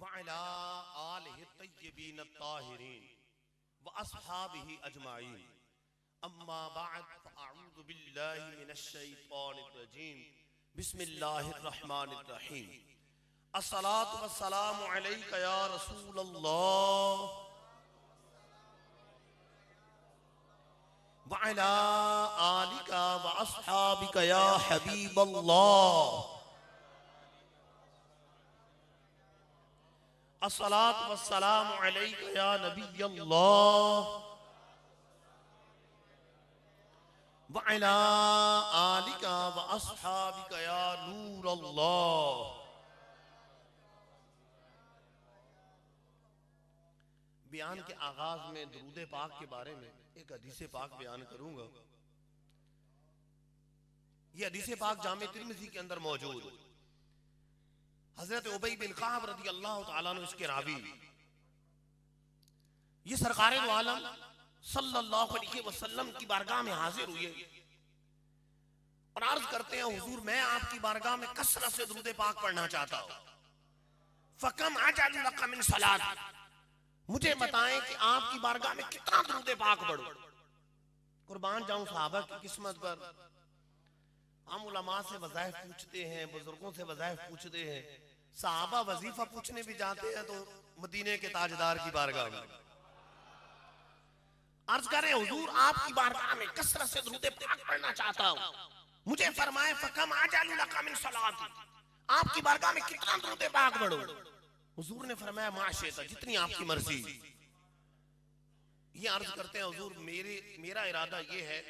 वअला आलिहि तय्यबीन अत्ताहिरीन व अस्हाबिही अजमाईन अम्मा बअद फअऊज़ु बिल्लाहि मिनश शैतानिर रजीम बिस्मिल्लाहिर रहमानिर रहीम अस्सलातु वस्सलामु अलैका या रसूलल्लाह वअला आलिका व अस्हाबिका या हबीबल्लाह अस्सलातु वस्सलामु अलैका या नबियल्लाह वअला आलिका व अस्हाबिका या नूरल्लाह। बयान के आगाज में दुरूद पाक के बारे में एक हदीस पाक बयान करूंगा। ये हदीस पाक जामे तिर्मिज़ी के अंदर मौजूद। हजरत उबई बिन काब रज़ी अल्लाह तआला अन्हु इसके रावी। ये सरकारे दो आलम सल्लल्लाहु अलैहि वसल्लम की बारगाह में हाजिर हुए और अर्ज करते हैं, हुजूर मैं आपकी बारगाह में कसरत से दुरूद पाक पढ़ना चाहता हूं। फकम अजअलु लक मिन सलात, मुझे बताएं कि आपकी बारगाह में कितना दुरूद पाक पढ़ूं। कुर्बान जाऊं सहाबा की किस्मत पर। हम उलमा से वज़ाइफ पूछते हैं, बुजुर्गों से वज़ाइफ पूछते हैं, सहाबा वजीफा पूछने भी जाते हैं तो मदीने के ताजदार की बारगाह में। अर्ज करें, हुजूर आपकी बारगाह में कसरत से दुरूद पाक पढ़ना चाहता हूं। मुझे फरमाए फकम अजअलु लक मिन सलाती, आपकी बारगाह में कितना दुरूद पाक पढ़ूं। हुजूर ने फरमाया माशिता, जितनी आपकी मर्जी। ये अर्ज करते हैं, हुजूर मेरा इरादा ये है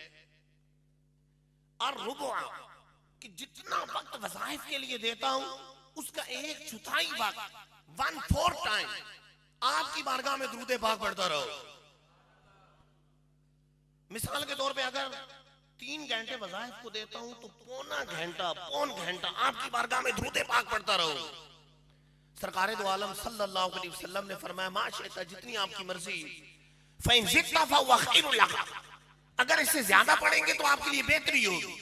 और रुबुआ कि जितना वक्त वज़ाइफ के लिए देता हूं उसका 1/4 वक्त 1/4 टाइम आपकी बारगाह में दुरूद पाक पढ़ता रहो। मिसाल के तौर पे अगर 3 घंटे वज़ाइफ को देता हूं तो पौन घंटा आपकी बारगाह में दुरूद पाक पढ़ता रहो। सरकारे दो आलम सल्लल्लाहु अलैहि वसल्लम ने फरमाया माशिता, जितनी आपकी मर्जी। फ़इन ज़िदता फ़हुवा ख़ैरुन लक, अगर इससे ज्यादा पढ़ेंगे तो आपके लिए बेहतरी होगी।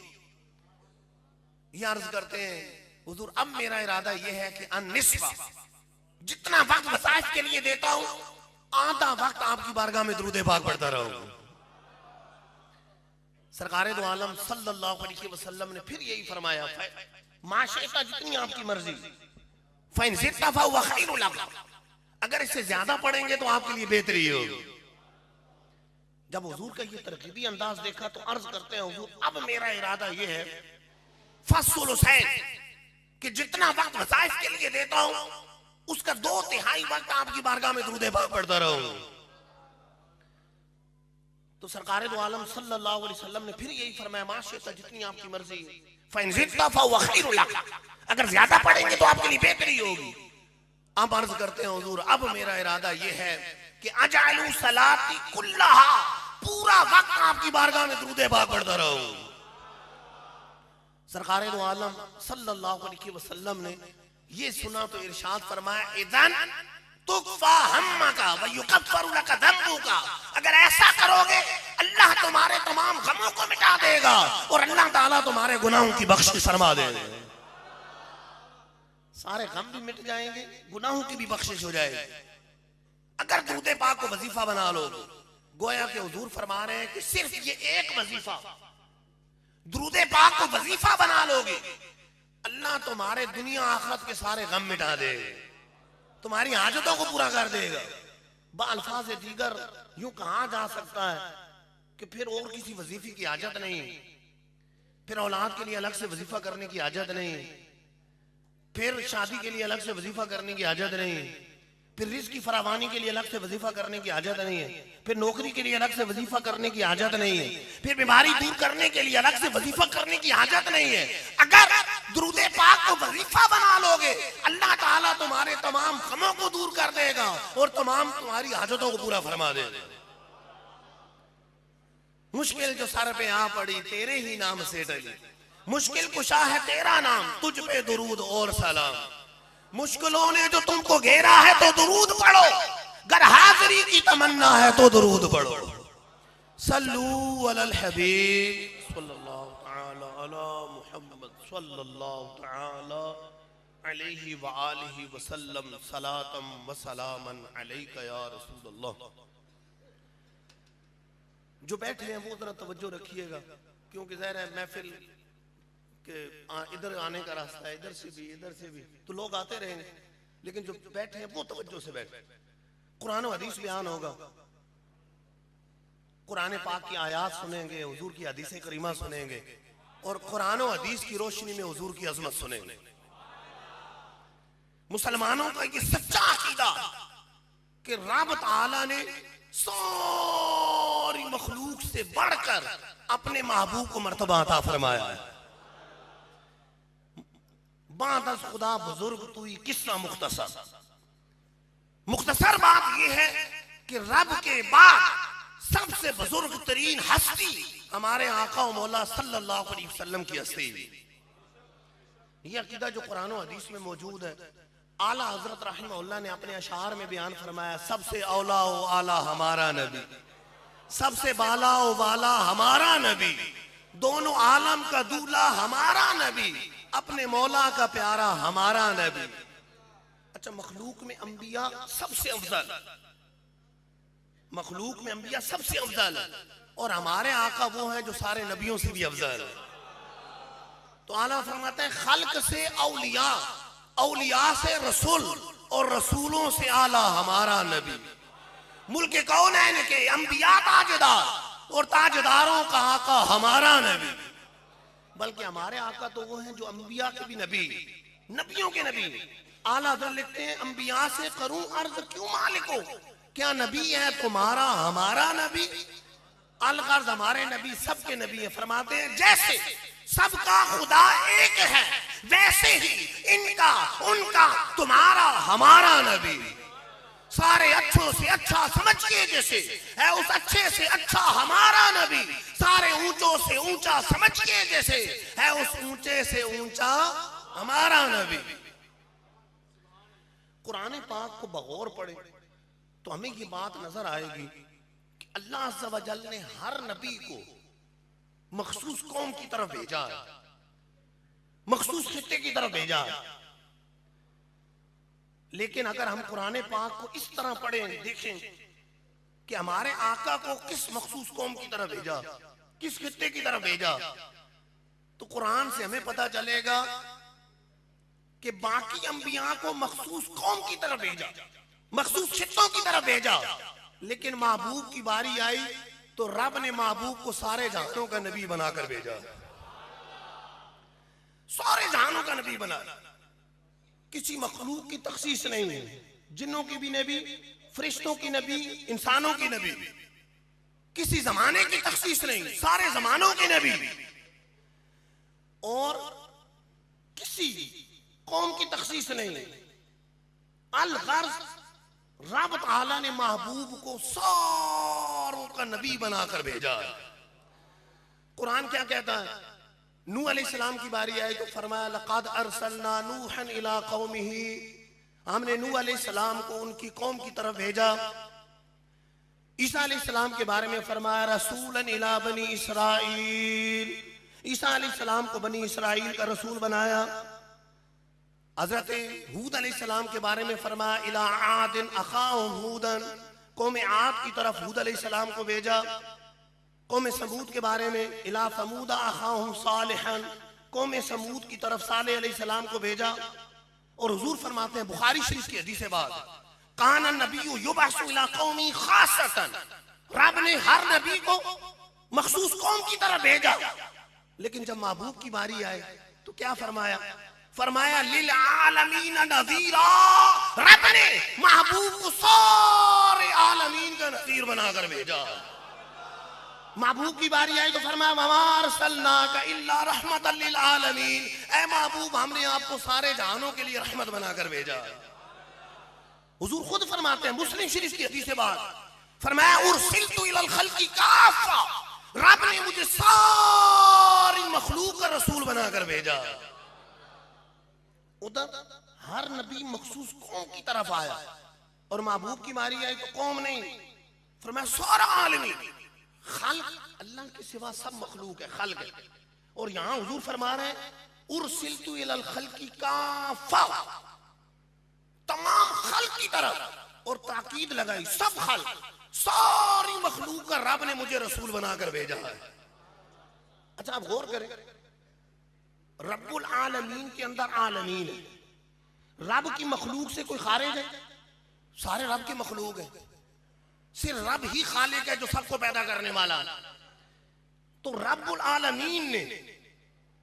ये अर्ज करते हैं, हुजूर अब मेरा इरादा यह है कि अन-निस्फ़ा, जितना वक्त वज़ाइफ के लिए देता हूं आधा वक्त आपकी बारगाह में दुरूद पाक पढ़ता रहूं। सरकारे दो आलम सल्लल्लाहु अलैहि वसल्लम ने फिर यही फरमाया माशिता, जितनी आपकी मर्जी। फ़इन ज़िदता फ़हुवा ख़ैरुन लक, अगर इससे ज्यादा पढ़ेंगे तो आपके लिए बेहतरी होगी। जब हुजूर का ये तरकीबी अंदाज देखा तो अर्ज करते हैं, हुजूर अब मेरा इरादा ये है फ़सुलुसैन, कि जितना वक्त वज़ाइफ के लिए देता हूं उसका 2/3 वक्त आपकी बारगाह में दुरूद पाक पढ़ता रहूं। तो सरकारे दो आलम सल्लल्लाहु अलैहि वसल्लम ने फिर यही फरमाया माशिता, जितनी आपकी मर्जी। फ़इन ज़िदता फ़हुवा ख़ैरुन लक, अगर ज्यादा पढ़ेंगे तो आपके लिए बेहतरी होगी। आप अर्ज करते हैं, हुजूर अब मेरा इरादा ये है कि अजअलु सलाती कुल्लहा, पूरा वक्त आपकी बारगाह में दुरूद पाक पढ़ता रहूं। सरकारे दो आलम सल्लल्लाहु अलैहि वसल्लम ने ये सुना तो इरशाद फरमाया इज़न तुकफा हम्मका व युकफ्फरु लक ज़म्बुका, अगर ऐसा करोगे अल्लाह तुम्हारे तमाम गमों को मिटा देगा और अल्लाह ताला तुम्हारे गुनाहों की बख्शिश फरमा देगा। सारे गम भी मिट जाएंगे, गुनाहों की भी बख्शिश हो जाएगी अगर दुरूद पाक को वजीफा बना लो। गोया के हुजूर फरमा रहे हैं कि सिर्फ ये एक वजीफा दुरूद पाक को वजीफा बना लोगे, अल्लाह तुम्हारे दुनिया आखिरत के सारे गम मिटा देगा, तुम्हारी हाजतों को पूरा कर देगा। बाल्फाज दीगर यूं कहा जा सकता है कि फिर और किसी वजीफे की हाजत नहीं, फिर औलाद के लिए अलग से वजीफा करने की हाजत नहीं, फिर शादी के लिए अलग से वजीफा करने की हाजत नहीं, फिर रिज़्क़ की फरावानी के लिए अलग से वजीफा करने की हाजत नहीं है, फिर नौकरी के लिए अलग से वजीफा करने की हाजत नहीं है, फिर बीमारी दूर करने के लिए अलग से वजीफा करने की हाजत नहीं है। अगर दुरूद पाक को वजीफा बना लोगे अल्लाह ताला तुम्हारे तमाम गमों को दूर कर देगा और तमाम तुम्हारी हाजतों को पूरा फरमा देगा। मुश्किल जो सर पे आ पड़ी तेरे ही नाम से टली, मुश्किल कुशा है तेरा नाम, तुझ पे दुरूद और सलाम। मुश्किलों ने जो तुमको घेरा है तो दुरूद पढ़ो, गर हाजिरी की तमन्ना है तो दुरूद पढ़ो। सल्लू अलल हबीब सल्लल्लाहु तआला अला मुहम्मद सल्लल्लाहु तआला अलैहि व आलिहि वसल्लम सलातम व सलामन अलैका या रसूलल्लाह। जो बैठे हैं वो जरा तवज्जो रखिएगा, क्योंकि ज़ाहिर है महफिल के इधर आने का रास्ता है, इधर से भी तो लोग आते रहेंगे, लेकिन जो बैठे हैं वो तवज्जो से बैठे। कुरान और हदीस बयान होगा, कुरान पाक की आयात सुनेंगे, हुजूर की हदीसें करीमा सुनेंगे और कुरान और हदीस की रोशनी में हुजूर की अजमत सुनेंगे। मुसलमानों का ये सच्चा अकीदा कि रब तआला ने सारी मखलूक से बढ़कर अपने महबूब को मर्तबा अता फरमाया है। बादस खुदा बुजुर्ग तुई किस्सा मुख्तसर। मुख्तसर बात यह है कि रब के बाद सबसे बुजुर्ग तरीन हस्ती हमारे आका और मौला सल्लल्लाहु अलैहि वसल्लम की हस्ती। यह अकीदा जो कुरान और हदीस में मौजूद है, आला हजरत रहमतुल्लाह ने अपने अशार में बयान फरमाया, सबसे औला ओ आला हमारा नबी, सबसे बाला ओ बाला हमारा नबी, दोनों आलम का दूल्हा हमारा नबी, अपने मौला का प्यारा हमारा नबी। अच्छा, मखलूक में अंबिया सबसे अफजल, मखलूक में अंबिया सबसे अफजल और हमारे आका वो हैं जो सारे नबियों से भी अफजल। तो आला फरमाते हैं खल्क से औलिया, औलिया से रसूल और रसूलों से आला हमारा नबी। मुल्क कौनैन के अंबिया ताजदार और ताजदारों का आका हमारा नबी। बल्कि हमारे आका तो वो हैं जो अंबिया के भी नबी, नबियों के नबी। आला हज़रत लिखते हैं, अंबिया से करूं अर्ज क्यों मालिको, क्या नबी है तुम्हारा हमारा नबी। अलगर्ज हमारे नबी सबके नबी है। फरमाते हैं जैसे सबका खुदा एक है, वैसे ही इनका उनका तुम्हारा हमारा नबी। सारे अच्छों से अच्छा समझ के जैसे है उस अच्छे से अच्छा हमारा नबी, सारे ऊंचों से ऊंचा समझ के जैसे है उस ऊंचे से ऊंचा हमारा नबी। कुरान पाक को बगौर पढ़े तो हमें ये बात नजर आएगी कि अल्लाह अज़्ज़ा व जल ने हर नबी को मखसूस कौम की तरफ भेजा, मखसूस खित्ते की तरफ भेजा। लेकिन अगर हम कुरान पाक को इस तरह पढ़ें, देखें कि हमारे आका को किस मखसूस कौम की तरफ भेजा, किस खित्ते की तरफ भेजा, तो कुरान से हमें पता चलेगा कि बाकी अंबिया को मखसूस कौम की तरफ भेजा, मखसूस खित्तों की तरफ भेजा। लेकिन महबूब की बारी आई तो रब ने महबूब को सारे जहानों का नबी बनाकर भेजा, सारे जहानों का नबी बना। किसी मखलूक की तखसीस नहीं है, जिन्नों की भी नबी, फरिश्तों की नबी, इंसानों की नबी, किसी जमाने की तखसीस नहीं, सारे जमानों के नबी। और किसी कौम की तखसीस नहीं। अल-गर्ज़ रब तआला ने महबूब को सारों का नबी बनाकर भेजा। कुरान क्या कहता है, नूह अलैहिस्सलाम की बारी आई तो फरमाया लक़द अरसलना नूहन इला कौमिही, हमने नूह अलैहिस्सलाम को उनकी कौम की तरफ भेजा। ईसा अलैहिस्सलाम के बारे में फरमाया रसूलन इला बनी इसराइल, ईसा अलैहिस्सलाम को बनी इसराइल का रसूल बनाया। हजरत हूद अलैहिस्सलाम के बारे में फरमाया इला आदिन अखाहुम हूदन, कौम आद की तरफ हूद अलैहिस्सलाम को भेजा। कौम समूद के बारे में इला समूदा अखाहुम सालिहन, कौम समूद की तरफ सालेह अलैहिस्सलाम को भेजा। और हुजूर फरमाते हैं बुखारी शरीफ की हदीस बात, कान नबी युबअसु इला कौमी खासतन, रब ने हर नबी को मखसूस कौम की तरफ भेजा। लेकिन जब महबूब की बारी आए तो क्या फरमाया, फरमाया लिल आलमीन नज़ीरा, रब ने महबूब को सारे आलमीन का नज़ीर बनाकर भेजा। महबूब की बारी आई तो फरमाया वमा अरसलनाका इल्ला रहमतल लिल आलमीन, ऐ महबूब हमने आपको सारे जहानों के लिए रहमत बनाकर भेजा। हुजूर खुद फरमाते हैं मुस्लिम शरीफ की हदीस बात, फरमाया उरसिलतु इलल खल्क़ि काफ़ा, रब ने मुझे सारी मखलूक का रसूल बनाकर भेजा। उधर हर नबी मखसूस कौम की तरफ आया और महबूब की बारी आई तो कौम नहीं, फरमाया सारा आलमी। खल्क अल्लाह के सिवा सब मखलूक है, खल्क है। और यहाँ हुजूर फरमा रहे हैं उरसिलतु इलल खल्की काफा, तमाम खल्क की तरफ, और ताकीद लगाई सब खल्क, सारी मखलूक का रब ने मुझे रसूल बनाकर भेजा है। अच्छा आप गौर करें, रब्बुल आलमीन के अंदर आलमीन है, रब की मखलूक से कोई खारिज है? सारे रब के मखलूक है, सिर्फ रब ही खालिक है जो सबको पैदा करने वाला। तो रब्बुल आलमीन ने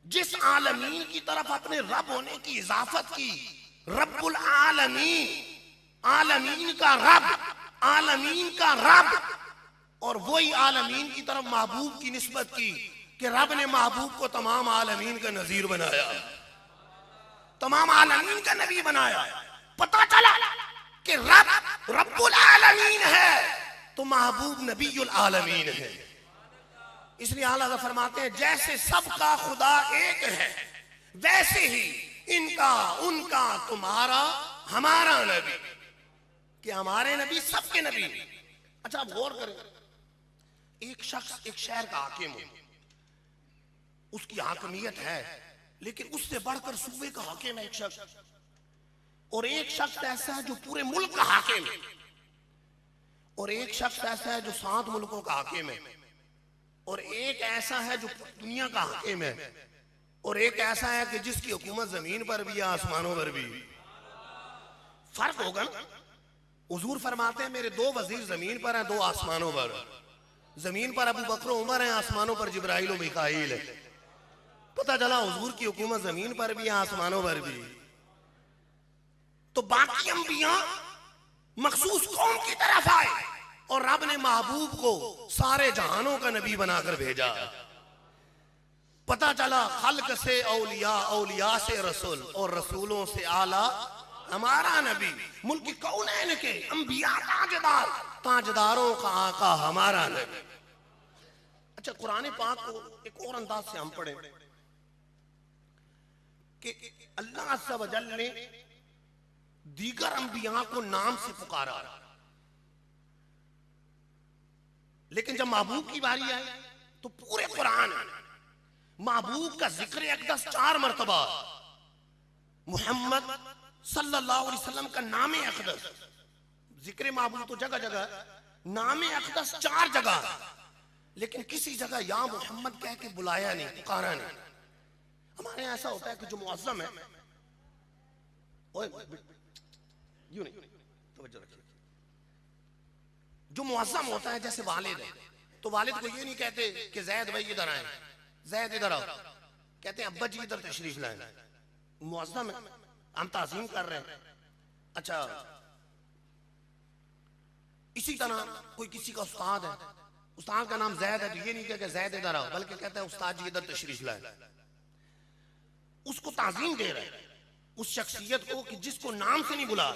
जिस आलमीन की तरफ अपने रब होने की इजाफत की, रब्बुल आलमीन, आलमीन का रब, आलमीन का रब, और वही आलमीन की तरफ महबूब की निस्बत की कि रब ने महबूब को तमाम आलमीन का नजीर बनाया, तमाम आलमीन का नबी बनाया। पता चला कि रब रब्बुल आलमीन है तो महबूब नबीयुल आलमीन है। इसलिए आला फरमाते हैं जैसे सबका खुदा एक है वैसे ही इनका उनका तुम्हारा हमारा नबी, कि हमारे नबी सबके नबी। अच्छा आप गौर करें, एक शख्स एक शहर का हाकिम हो, उसकी हाकिमियत है, लेकिन उससे बढ़कर सूबे का हाकिम है एक शख्स, और एक शख्स ऐसा है जो पूरे मुल्क का हाकिम है, और एक शख्स ऐसा है जो 7 मुल्कों का हाकिम है, और एक ऐसा है जो दुनिया का हाकिम है, और एक ऐसा है कि जिसकी हुकूमत जमीन पर भी है आसमानों पर भी। फर्क होगा ना। हुजूर फरमाते हैं मेरे 2 वजीर जमीन पर हैं, 2 आसमानों पर। जमीन पर अबू बकर उमर है, आसमानों पर जिब्राइल और मिकाईल है। पता चला हुजूर की हुकूमत जमीन पर भी है आसमानों पर भी। तो बाकी अंबिया मखसूस कौम की तरफ आए और रब ने महबूब को सारे जहानों का नबी बनाकर भेजा। पता चला खल्क से औलिया, औलिया से रसूल, और रसूलों से आला हमारा नबी। मुल्क कौनैन के अंबिया ताजदार, ताजदारों का आका हमारा नबी। अच्छा कुरान पाक को एक और अंदाज से हम पढ़े कि अल्लाह अज़्ज़ा व जल ने दीगर अंबिया को नाम से पुकारा, लेकिन जब महबूब की बारी आई तो पूरे कुरान महबूब का जिक्र अक़दस 4 मरतबा, मोहम्मद सल्लल्लाहु अलैहि वसल्लम का नाम अक़दस, जिक्र महबूब तो जगह जगह, नाम अक़दस 4 जगह, लेकिन किसी जगह या मोहम्मद कह के बुलाया नहीं, पुकारा नहीं। हमारे यहाँ ऐसा होता है कि जो मुअज़्ज़म है, ओए यूं नहीं, तवज्जो रखिए, जो मुअज़्ज़म होता है जैसे वालिद है, तो वालिद को ये नहीं कहते कि जैद भाई इधर आए, जैद इधर आओ, कहते हैं अब्बा जी इधर तशरीफ लाएं। मुअज़्ज़म है, हम ताज़ीम कर रहे हैं। अच्छा इसी तरह कोई किसी का उस्ताद है, उस्ताद का नाम जैद है, तो ये नहीं कहते जैद इधर आओ, बल्कि कहते हैं उस्ताद जी इधर तशरीफ लाएं। उसको ताज़ीम दे रहे हैं उस शख्सियत को कि जिसको नाम से नहीं बुला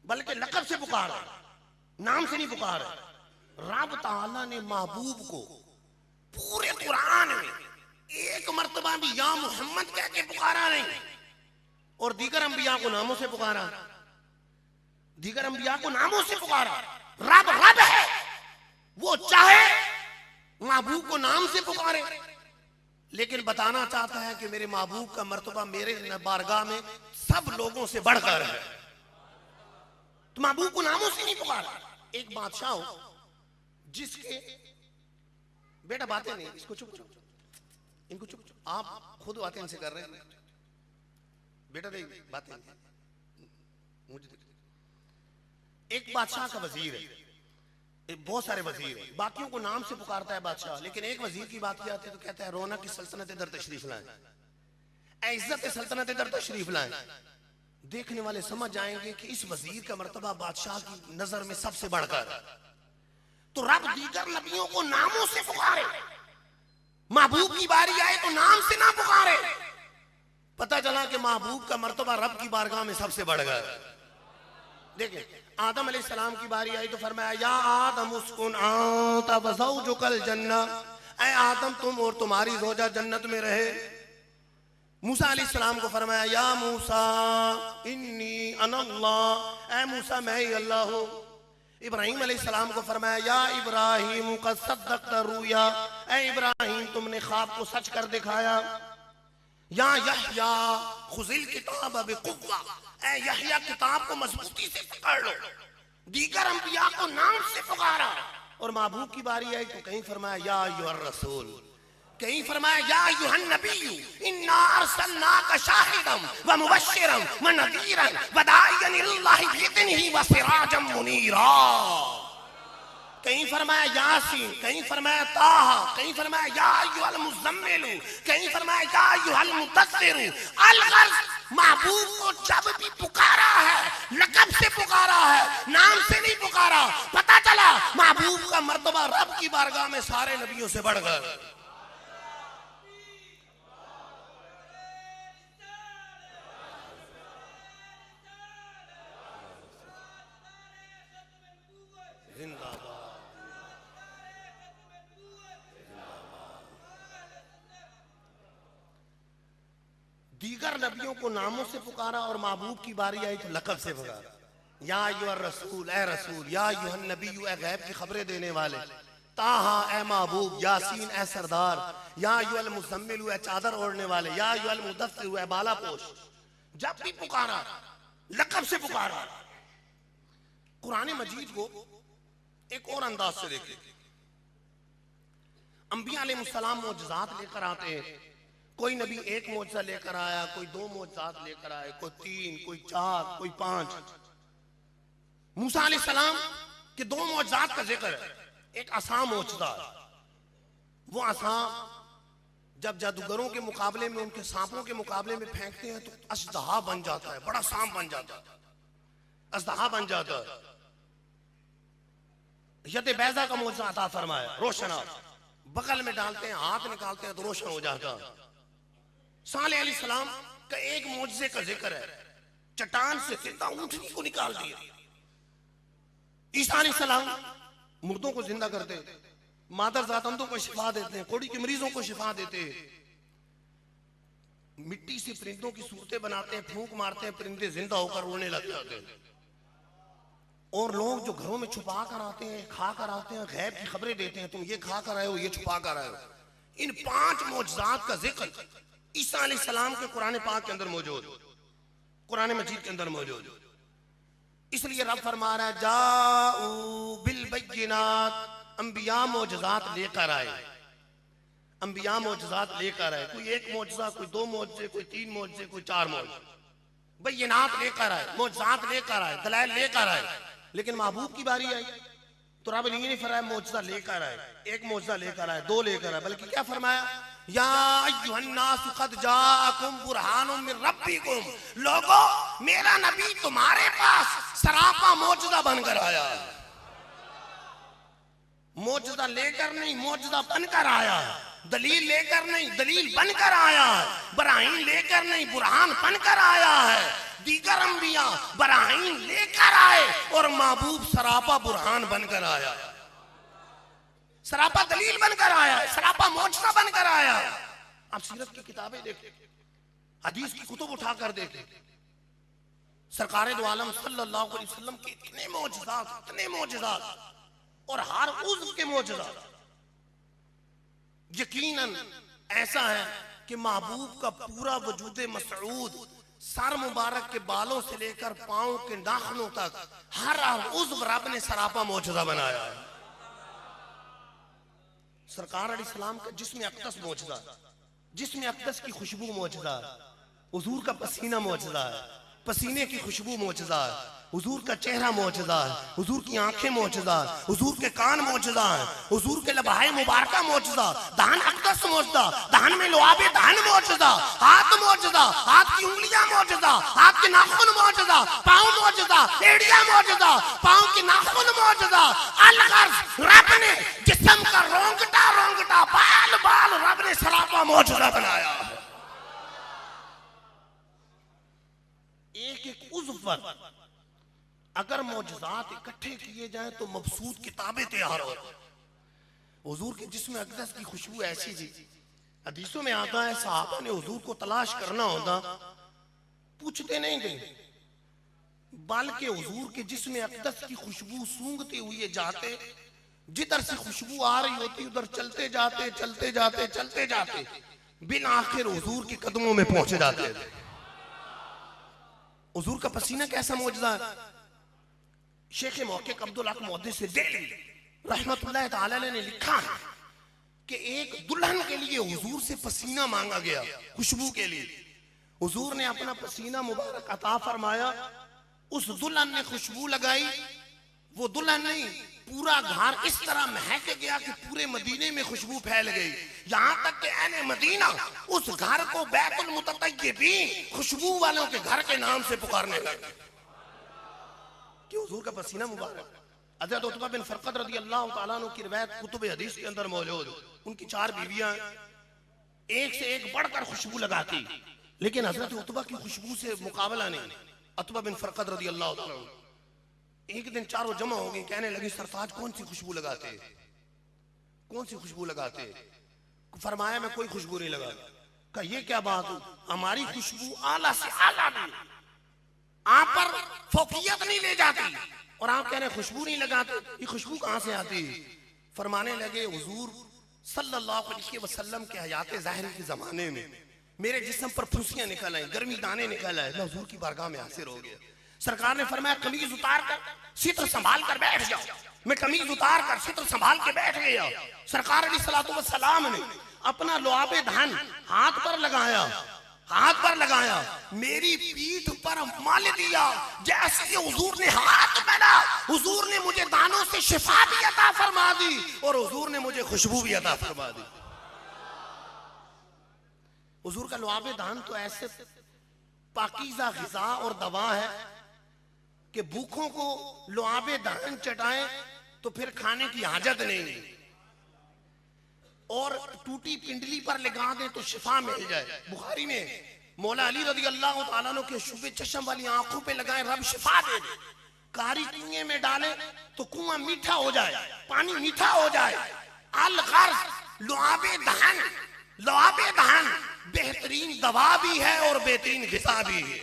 बल्कि लक़ब से पुकारा, नाम से नहीं पुकारा। रब ताला ने महबूब को पूरे कुरान में एक मर्तबा भी या मोहम्मद कह के पुकारा नहीं, और दीगर अंबिया को नामों से पुकारा, दीगर अंबिया को नामों से पुकारा। रब रब है, वो चाहे महबूब को नाम से पुकारे, लेकिन बताना चाहता है कि मेरे महबूब का मर्तबा मेरे बारगाह में सब लोगों से बढ़कर है, तो महबूब को नामों से नहीं पुकारा। एक बादशाह हो जिसके बेटा बातें नहीं, इसको चुप चुप, इनको चुप चुप, आप खुद बातें इनसे कर रहे हैं, बेटा नहीं बातें मुझे। एक बादशाह का वजीर है, बहुत सारे वजीर है, बाकियों को नाम से पुकारता है बादशाह, लेकिन एक वजीर की बात की आती है तो कहता है रौनक की सल्तनत इधर तशरीफ लाएं, इज्जत सल्तनत इधर तशरीफ लाएं। देखने वाले समझ जाएंगे कि इस वजीर का मर्तबा बादशाह की नजर में सबसे बढ़कर। तो रब दीगर नबियों को नामों से पुकारे, महबूब की बारी आए तो नाम से ना पुकारे। पता चला कि महबूब का मर्तबा रब की बारगाह में सबसे बढ़ गया। देखिए आदम अलैहिस्सलाम की बारी आई तो फरमाया या आदम उस्कुन अंत व ज़ौजुकल जन्नह, ऐ आदम तुम और तुम्हारी ज़ौजा जन्नत में रहे। मूसा अलैहिस्सलाम को फरमाया या मूसा इन्नी अनल्लाह, ऐ मूसा मैं ही अल्लाह हूँ। इब्राहिम अलैहिस्सलाम को फरमाया या इब्राहिम क़द सद्दक़्ता रुया, ऐ इब्राहिम तुमने ख्वाब को सच कर दिखाया। या यहया खुजिल किताब बिकुव्वा, ऐ यहया किताब को मजबूती से पकड़ लो। दीगर अंबिया को नाम से पुकारा और महबूब की बारी आई तो कहीं फरमाया या अय्युहर रसूल, कहीं फरमाया या अय्युहन नबिय्यु इन्ना अरसलनाका शाहिदन व मुबश्शिरन व नज़ीरन व दाइयन इलल्लाहि बिइज़निही व सिराजम मुनीरा। कहीं फरमाया यासीन, कहीं फरमाया ताहा, कहीं फरमाया या अय्युहल मुज़म्मिल, कहीं फरमाया या अय्युहल मुदस्सिर। अलगर्ज महबूब को जब भी पुकारा है लक़ब से पुकारा है, नाम से नहीं पुकारा। पता चला महबूब का मर्तबा रब की बारगाह में सारे नबियों से बढ़ गया। दीगर नबियों को नामों से पुकारा और महबूब की बारी आई तो लक़ब से पुकारा। या अय्युहर रसूल, ए रसूल, या अय्युहन नबिय्यु, ए गैब की खबरें देने वाले, ताहा, ए महबूब, यासीन, ए सरदार, या अय्युहल मुज़म्मिल, ए चादर ओढ़ने वाले, या अय्युहल मुदस्सिर, ए बाला पोश। जब भी पुकारा लक़ब से पुकारा। कुरान मजीद को एक और अंदाज से देखें। अंबिया अलैहिस्सलाम मोजज़ात लेकर आते हैं। कोई नबी एक मोजज़ा लेकर आया, कोई दो मोजज़ात लेकर आए, कोई तीन, कोई चार, कोई पांच। मूसा अलैहिस्सलाम के दो मोजज़ात का जिक्र है। एक असा मोजज़ा, वो असा जब जादूगरों के मुकाबले में, उनके सांपों के मुकाबले में फेंकते हैं तो अजदहा बन जाता है, बड़ा सांप बन जाता है, अजदहा बन जाता है। यद बैजा का मोजज़ा अता फरमाया, रोशन बगल में डालते हैं, हाथ निकालते हैं तो रोशन हो जाता है। सालेह अलैहिस्सलाम का एक मोजज़े का जिक्र है, चट्टान से जिंदा ऊंटनी को निकाल दिया। ईसा अलैहिस्सलाम मुर्दों को जिंदा करते, मादर ज़ातंदों को शिफा देते हैं, कोड़ी के मरीजों को शिफा देते हैं। मिट्टी से परिंदों की सूरतें बनाते हैं, फूंक मारते हैं, परिंदे जिंदा होकर उड़ने लग जाते हैं। और लोग जो घरों में छुपा कर आते हैं, खा कर आते हैं, गैब की खबरें देते हैं, तुम ये खा कर आए हो, ये छुपा कर आए हो। इन 5 मोजज़ात का जिक्र ईसा अलैहिस्सलाम के कुरान पाक के अंदर मौजूद, कुरान मजीद के अंदर मौजूद। इसलिए रब फरमा रहा है जाऊ बिल बय्यिनात, अंबिया मोजज़ात लेकर आए, अंबिया मोजज़ात लेकर आए। कोई एक मोजज़ा, कोई दो मोजज़े, कोई 3 मोजज़े, कोई 4 मोजज़े, बय्यिनात लेकर आए, मोजज़ात लेकर आए, दलाइल लेकर आए। लेकिन महबूब की बारी आई तो रब ने नहीं फरमाया मोजज़ा लेकर आए, एक मोजज़ा लेकर आए, 2 लेकर आए, बल्कि क्या फरमाया या अय्युहन्नास क़द जाअकुम बुरहानुम मिन रब्बिकुम, लोगों मेरा नबी तुम्हारे पास सरापा मोजज़ा बनकर आया है। मोजज़ा लेकर नहीं, मोजज़ा बनकर आया है। दलील लेकर नहीं, दलील बनकर आया है। बराहीन लेकर नहीं, बुरहान बनकर आया है। दीगर अंबिया बराहीन लेकर आए और महबूब सरापा बुरहान बनकर आया, सरापा दलील बनकर आया, सरापा मोजज़ा बनकर आया। आप सीरत की किताबें देखें, हदीस की कुतुब उठाकर देखें, सरकारे दो आलम सल्लल्लाहु अलैहि वसल्लम के इतने मोजज़ात और हर उज़्व के मोजज़ात। यकीनन ऐसा है कि महबूब का पूरा वजूद मसऊद, सर मुबारक के बालों से लेकर पांव के नाखूनों तक हर उज़्व रब ने सरापा मोजज़ा बनाया है। सरकार अलैहिस्सलाम का जिस्म अक़दस मोजज़ा, जिस्म अक़दस की खुशबू मोजज़ा, हुजूर का पसीना मोजज़ा है, पसीने की खुशबू मोजज़ा है, हुजूर का चेहरा मोजज़ा है, हुजूर की आंखें मोजज़ा है, हुजूर के कान मोजज़ा है, हुजूर के लबाहे मुबारका मोजज़ा, दान अक़दस मोजज़ा, दान में लुआबे दान मोजज़ा, हाथ मोजज़ा, हाथ की उंगलियां मोजज़ा, हाथ के नाखून मोजज़ा, पाँव मोजज़ा, एड़ियां मोजज़ा, पाँव के नाखून मोजज़ा। अलगर्ज रब ने जिस्म का रोंगटा रोंगटा, बाल बाल रब ने सरापा मोजज़ा बनाया। एक एक उज़्व पर अगर मौजज़ात इकट्ठे किए जाएं तो मबसूत किताबें तैयार हो। हुजूर के जिस्म अक़दस की खुशबू ऐसी थी, हदीसों में आता है सहाबा ने हुजूर को तलाश करना होता, पूछते नहीं थे, बल्कि हुजूर के जिस्म अक़दस की खुशबू सूंघते हुए जाते, जिधर से खुशबू आ रही होती उधर चलते जाते चलते जाते चलते जाते, बिन आखिर हुजूर के कदमों में पहुंच जाते थे। हुजूर का पसीना कैसा मौजूदा है। शेख मौक़िक़ अब्दुल हक मुहद्दिस दिल्ली रहमतुल्लाह तआला ने लिखा है कि एक दुल्हन के लिए हुजूर से पसीना मांगा गया, खुशबू के लिए। हुजूर ने अपना पसीना मुबारक अता फरमाया, उस दुल्हन ने खुशबू लगाई, वो दुल्हन नहीं पूरा घर इस तरह महक गया कि पूरे मदीने में खुशबू फैल गई। यहां तक कि अहले मदीना उस घर को बैतुल मुततय्यबीन, खुशबू वालों के घर के नाम से पुकारने लगे कि हुजूर का पसीना मुबारक। हज़रत उतबा बिन फरक़द रज़ियल्लाहु तआला अन्हु की रिवायत कुतुब हदीस के अंदर मौजूद। उनकी 4 बीवियां एक से एक बढ़कर खुशबू लगाती, लेकिन हजरत उतबा की खुशबू से मुकाबला नहीं। उतबा बिन फरक़द रज़ियल्लाहु तआला अन्हु एक दिन चारों जमा हो गई, कहने लगी सरताज कौन सी खुशबू लगाते, कौन सी खुशबू लगाते। फरमाया मैं कोई खुशबू नहीं लगा। कहा ये क्या बात है, हमारी खुशबू आला से आला भी, आप पर फौकियत नहीं ले जाती और आप कह रहे खुशबू नहीं लगाते, ये खुशबू कहां से आती। फरमाने लगे हुजूर सल्लल्लाहु अलैहि वसल्लम के हयात ज़ाहिरी के जमाने में मेरे जिस्म पर फुंसियां निकल आई, गर्मी दाने निकल आए, मैं हुजूर की बारगाह में हाजिर हो गया। सरकार ने फरमाया कमीज उतार कर सित्र संभाल कर बैठ जाओ। मैं कमीज उतार कर सित्र संभाल के बैठ गया। सरकार अलैहिस्सलातु वस्सलाम ने अपना लुआबे धान हाथ पर लगाया, हाथ पर लगाया, मेरी पीठ पर मल दिया। जैसे ही हुजूर ने हाथ डाला, हुजूर ने मुझे दानों से शिफा भी अता फरमा दी और हुजूर ने मुझे खुशबू भी अता फरमा दी। हुजूर का लुआबे धान तो ऐसे पाकीज़ा ग़िज़ा और दवा है कि भूखों को लुआबे धान चटाएं तो फिर खाने की हाजत नहीं, और टूटी पिंडली पर लगा दें तो शिफा मिल जाए। बुखारी में मौला अली रज़ियल्लाहु तआला अन्हु के शुबे चश्म वाली आंखों पे लगाएं, रब शिफा दे दे। कारी कुएं में डालें तो कुआं मीठा हो जाए, पानी मीठा हो जाए। अल गर्ज लुआबे धान, लुआबे धान बेहतरीन दवा भी है और बेहतरीन ग़िज़ा भी है।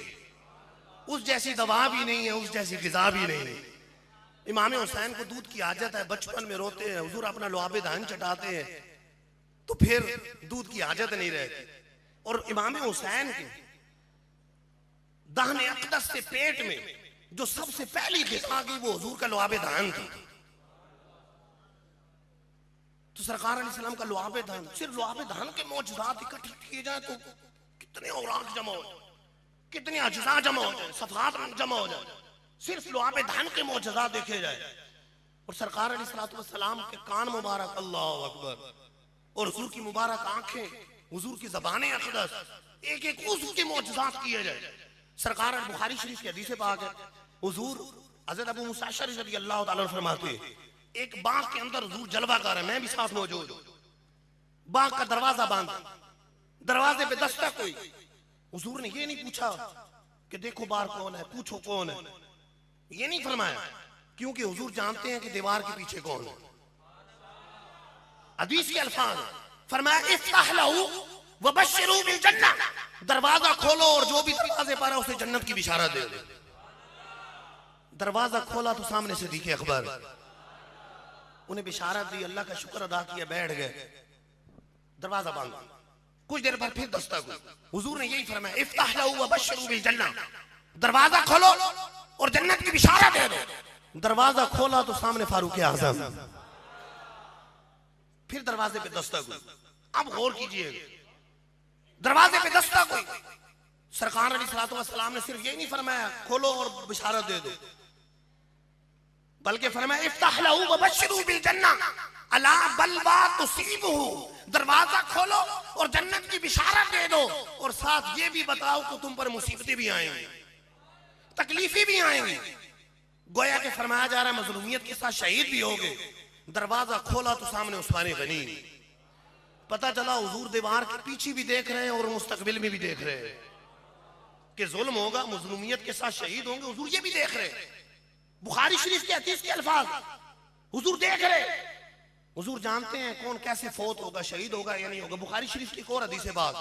उस जैसी दवा भी नहीं है, उस जैसी ग़िज़ा भी नहीं है। इमाम हुसैन को दूध की आदत है, बचपन में रोते हैं, हुजूर अपना लुआबे धान चटाते हैं तो फिर दूध की आदत नहीं रहती। और इमाम हुसैन के दाहने अक़दस से पेट में जो सबसे पहली ग़िज़ा गई वो हुजूर का लुआबे धान था। तो सरकार अलैहिस्सलाम का लुआबे धान, सिर्फ लुआबे धान के मौजूदात इकट्ठे किए जाए तो कितने औराक जमा हो जाए, कितने अज्जा जमा हो जाए, सफ़ात जमा हो जाए, सिर्फ लुआबे धान के मौजूदात देखे जाए। और सरकार अलैहिस्सलाम के कान मुबारक, अल्लाहु अकबर, और हुजूर की मुबारक आंखें, हुजूर की ज़बाने अक़दस, एक एक उज़्व के मौजूदात किए जाए। सरकार बुखारी शरीफ की हदीस पाक है, हुजूर हज़रत अबू मूसा अशअरी रज़ियल्लाहु तआला अन्हु फरमाते हैं एक बाग के अंदर हुजूर जलवा कर रहे हैं, मैं भी साथ मौजूद हूं। बाग का दरवाजा बंद, दरवाजे पे दस्तक हुई। हुजूर ने ये नहीं पूछा कि देखो बाहर कौन है, पूछो कौन है, ये नहीं फरमाया, क्योंकि हुजूर जानते हैं कि दीवार के पीछे कौन है। हदीस के अल्फाज फरमाया इफ्ताह लहू व बश्शिरू बिल जन्नह, दरवाजा खोलो और जो भी दरवाजे पर है उसे जन्नत की बिशारत दे दो। दरवाजा खोला तो सामने से दिखे अखबार, उन्हें बिशारत दी, अल्लाह का शुक्र अदा किया, बैठ गए। दरवाजा बंद, कुछ देर बाद फिर दस्तक हुई। हुजूर ने यही फरमाया इफ्ताह लहू व बश्शिरू बिल जन्नह, दरवाजा खोलो और जन्नत की बिशारत दे दो। दरवाजा खोला तो सामने फारूक आज़म, फिर दरवाजे पे दस्तक हुई। अब गौर कीजिएगा, दरवाजे पे दस्तक हुई, सरकार अलैहिस्सलातु वस्सलाम ने सिर्फ यही नहीं फरमाया खोलो और बिशारत दे दो, बल्कि फरमाया इफ्ताह लहू व बश्शिरू बिल जन्नह अला बलवा तुसीबहु, दरवाजा खोलो और जन्नत की बिशारत दे दो, और साथ ये भी बताओ कि तुम पर मुसीबतें भी आएंगी, तकलीफें भी आएंगी। गोया के फरमाया जा रहा है मजलूमियत के साथ शहीद भी हो गए। दरवाजा खोला तो सामने उस्माने गनी, पता चला हुजूर दीवार के पीछे भी देख रहे हैं और मुस्तकबिल में भी देख रहे हैं कि जुल्म होगा, मजलूमियत के साथ शहीद होंगे, हुजूर ये भी देख रहे हैं। बुखारी शरीफ के हदीस के अल्फाज, हुजूर देख रहे, हुजूर जानते हैं कौन कैसे फौत होगा, शहीद होगा या नहीं होगा। बुखारी शरीफ की एक और हदीस बात,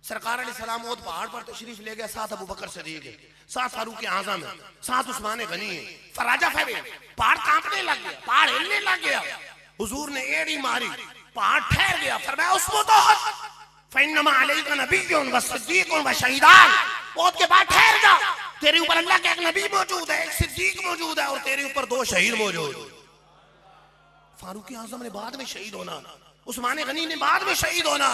सरकार अलैहिस्सलाम ओद पहाड़ पर तशरीफ ले गया, साथ अबू बकर सिद्दीक है, साथ फारूक आज़म है, साथ उस्मान गनी है। फराजा फैले, पहाड़ कांपने लग गया, पहाड़ हिलने लग गया। हुजूर ने एड़ी मारी, पहाड़ ठहर गया। फरमाया उसको तो फइन्नमा अलैका नबिय्युन व सिद्दीकुन व शहीदान, मौत के बाद ठहर जा, तेरे ऊपर अल्लाह का एक नबी मौजूद है, एक सिद्दीक मौजूद है और तेरे ऊपर 2 शहीद मौजूद। फारूक आजम ने बाद में शहीद होना, उस्मान गनी ने बाद में शहीद होना।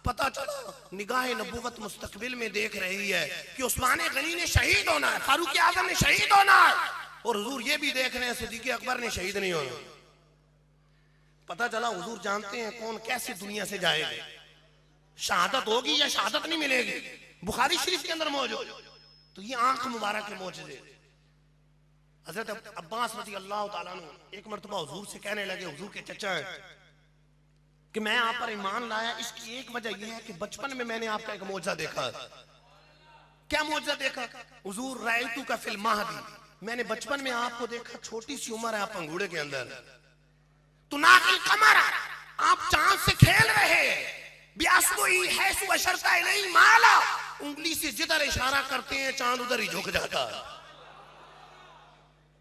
पता चला निगाह नबूवत मुस्तकबिल में देख रही है कि उस्मान गनी ने शहीद होना है, फारूक आजम ने शहीद होना है, और हुजूर ये भी देख रहे हैं सिद्दीक अकबर ने शहीद नहीं होना। पता चला हुजूर जानते हैं कौन कैसे दुनिया से जाएगा, शहादत होगी या शहादत नहीं मिलेगी, बुखारी शरीफ के अंदर मौजूद। तो ये आंख मुबारक के मौजूद। हजरत अब्बास रज़ी अल्लाह ताला अन्हु एक मरतबा हुजूर से कहने लगे, हुजूर के चचा हैं, कि मैं आप पर ईमान लाया इसकी एक वजह यह है कि बचपन में मैंने आपका एक मौजज़ा देखा। क्या मौजज़ा देखा? हुजूर रायतू का फिल महदी, मैंने बचपन में आपको देखा, छोटी सी उम्र है आप अंगूठे के अंदर, तो नाकिल कमर, आप चांद से खेल रहे, ब्यासुई है सुअशरता इलैहि माला, उंगली से जिधर इशारा करते हैं चांद उधर ही झुक जाता।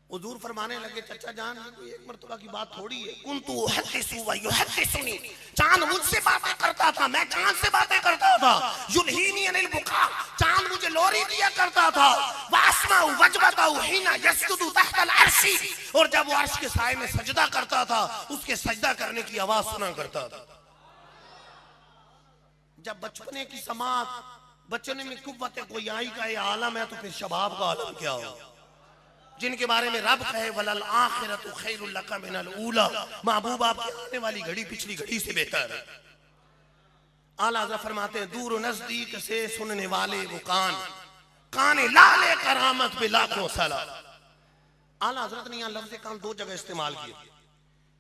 हुजूर फरमाने लगे, चचा जान कोई एक मर्तबा की बात थोड़ी है, कुन्तु उहद्दिसु व युहद्दिसुनी, चांद मुझसे बातें करता था, मैं चांद से बातें करता था, युल्हीनी अनिल बुका, चांद मुझे लोरी दिया करता था, वास्माउ वजबताउ हिना यस्जुदु तहतल अर्शी, और जब वो अर्श के साए में सजदा करता था उसके सजदा करने की आवाज सुना करता था। जब बचपने की समात, बचपने में कुव्वत गोयाई का ये आलम है, तो फिर शबाब का आलम क्या हो, जिनके बारे में रब कहे वलल आखिरतु खैरुल लका मिनल ऊला, महबूब आपकी आने वाली घड़ी पिछली घड़ी से बेहतर है। आला हज़रत फरमाते हैं, दूर नजदीक से सुनने वाले वो कान, काने लाले करामत पे लाखों सलाम। आला हज़रत ने यहाँ लफ्ज़ कान 2 जगह इस्तेमाल किए,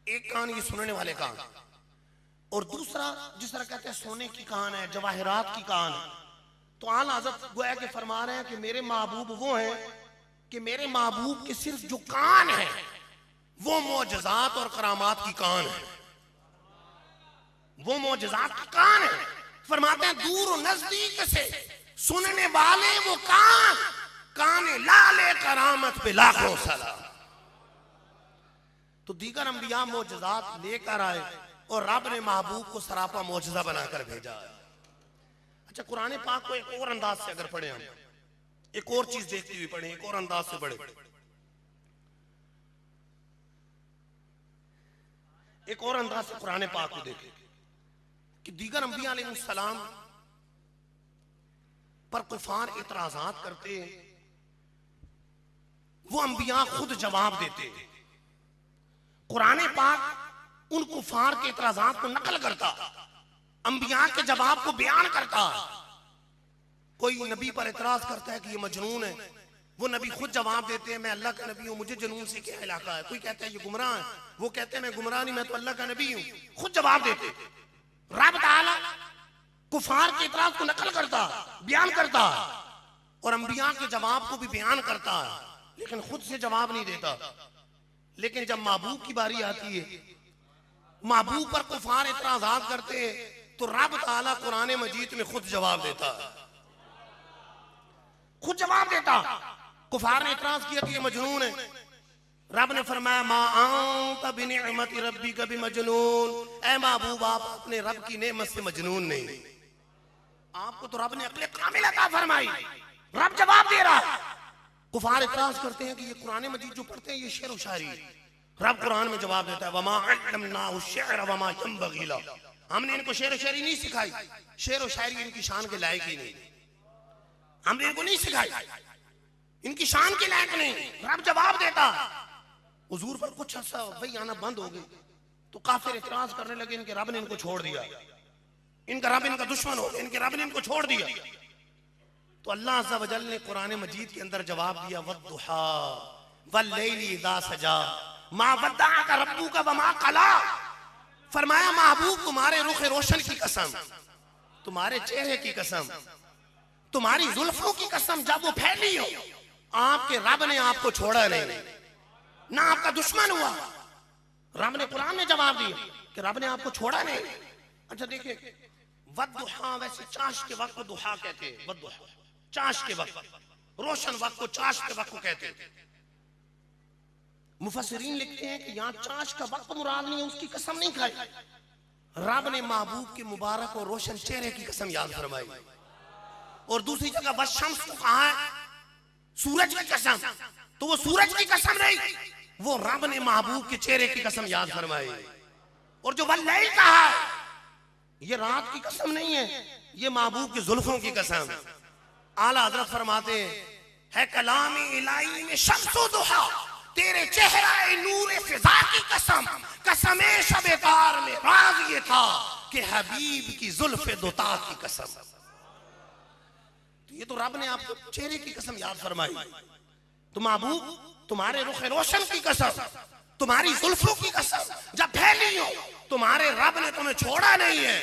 एक कान ये सुनने वाले कान, और दूसरा जिस तरह कहते हैं सोने की कान है, जवाहिरात की कान है। तो आला हज़रत गोया के फरमा रहे हैं कि मेरे महबूब वो हैं कि मेरे महबूब के सिर्फ जो कान है वो मोजज़ात और करामात की कान है, वो मोजज़ात की कान है। फरमाते हैं दूर नजदीक से सुनने वाले वो कान, काने लाले करामत पे लाखों सलाम। तो दीगर अंबिया मोजज़ात लेकर आए और रब ने महबूब को सरापा मोजज़ा बनाकर भेजा। अच्छा, कुरान पाक को एक और अंदाज से अगर पढ़े, हम एक और चीज देखती हुई पढ़े, एक और अंदाज से पढ़े, एक और अंदाज से कुरान पाक को देखें कि दीगर अंबिया अलैहिस्सलाम पर कुफार इतराजात करते, वो अंबिया खुद जवाब देते। कुरान पाक उन कुफार के इतराजात को नकल करता, अंबिया के जवाब को बयान करता। कोई नबी पर इतराज करता है कि ये मजनून है, वो नबी खुद जवाब देते हैं, मैं अल्लाह का नबी हूं, मुझे जुनून से क्या इलाका है। कोई कहता है ये गुमराह है, वो कहते हैं मैं गुमराह नहीं, मैं तो अल्लाह का नबी हूं, खुद जवाब देते। रब ताला कुफार के इतराज को नकल करता, बयान करता, और अंबिया के जवाब को भी बयान करता, लेकिन खुद से जवाब नहीं देता। लेकिन जब महबूब की बारी आती है, महबूब पर कुफार इतराजात करते हैं, तो रब ताला कुरान मजीद में खुद जवाब देता, खुद जवाब देता। कुफार ने इतराज किया कि ये मजनून है, रब ने फरमाया मा अंत बिनिअमति रब्बिका बिमजनून, ऐ महबूब आप अपने रब की नेमत से मजनून नहीं, आपको तो रब ने अक्ल कामिल अता फरमाई। रब जवाब दे रहा है। कुफार इतराज करते हैं कि ये कुरान मजीद जो पढ़ते हैं ये शेर व शायरी है। रब कुरान में जवाब देता है वमा अल्लमनाहु शिअर वमा यंबगी लहु, हमने इनको शेर व शायरी नहीं सिखाई, शेर व शायरी इनकी शान के लायक ही नहीं, हमने इनको नहीं सिखाई, इनकी शान के लायक नहीं। रब जवाब देता। हुजूर पर कुछ अर्सा वही आना बंद हो गई, तो काफिर इतराज करने लगे इनके रब ने इनको छोड़ दिया, इनका रब इनका दुश्मन हो गया, इनके रब ने इनको छोड़ दिया। तो अल्लाह अज़्ज़ा व जल ने कुरान मजीद के अंदर जवाब दिया वद्दुहा वल्लैलि इज़ा सजा मा वद्दअका रब्बुका वमा क़ला, फरमाया महबूब तुम्हारे रुख रोशन की कसम, तुम्हारे चेहरे की कसम, तुम्हारी जुल्फों की कसम, जब वो फैली हो आपके रब ने आपको छोड़ा नहीं, ना आपका दुश्मन हुआ। रब ने कुरान में जवाब दिया कि रब ने आपको छोड़ा नहीं। अच्छा देखिए, वद्दुहा वैसे चाश के वक्त को दुहा कहते हैं, वद्दुहा चाश के वक्त, रोशन वक्त को चाश के वक्त को कहते हैं। मुफस्सिरीन लिखते हैं कि यहाँ चाश का वक्त मुराद नहीं है, उसकी कसम नहीं खाई। रब ने महबूब के मुबारक और रोशन चेहरे की कसम याद फरमाई। और दूसरी जगह वशम्स को कहा है सूरज की कसम, तो वो सूरज की कसम नहीं, वो रब ने महबूब के चेहरे की कसम याद फरमाई। और जो वल्लैल कहा है, ये रात की कसम नहीं है, ये महबूब के जुल्फों की कसम। आला हजरत फरमाते है कलामी इलाही में शम्सो दुहा, तेरे चेहरा नूर फिजा की कसम, कसमे शबे तार में राज ये था कि हबीब की जुल्फे दुता की कसम। तो ये तो रब ने आपको चेहरे की कसम याद फरमाई। तो महबूब तुम्हारे रुख रोशन की कसम, तुम्हारी जुल्फों की कसम जब फैली हो, तुम्हारे रब ने तुम्हें छोड़ा नहीं है।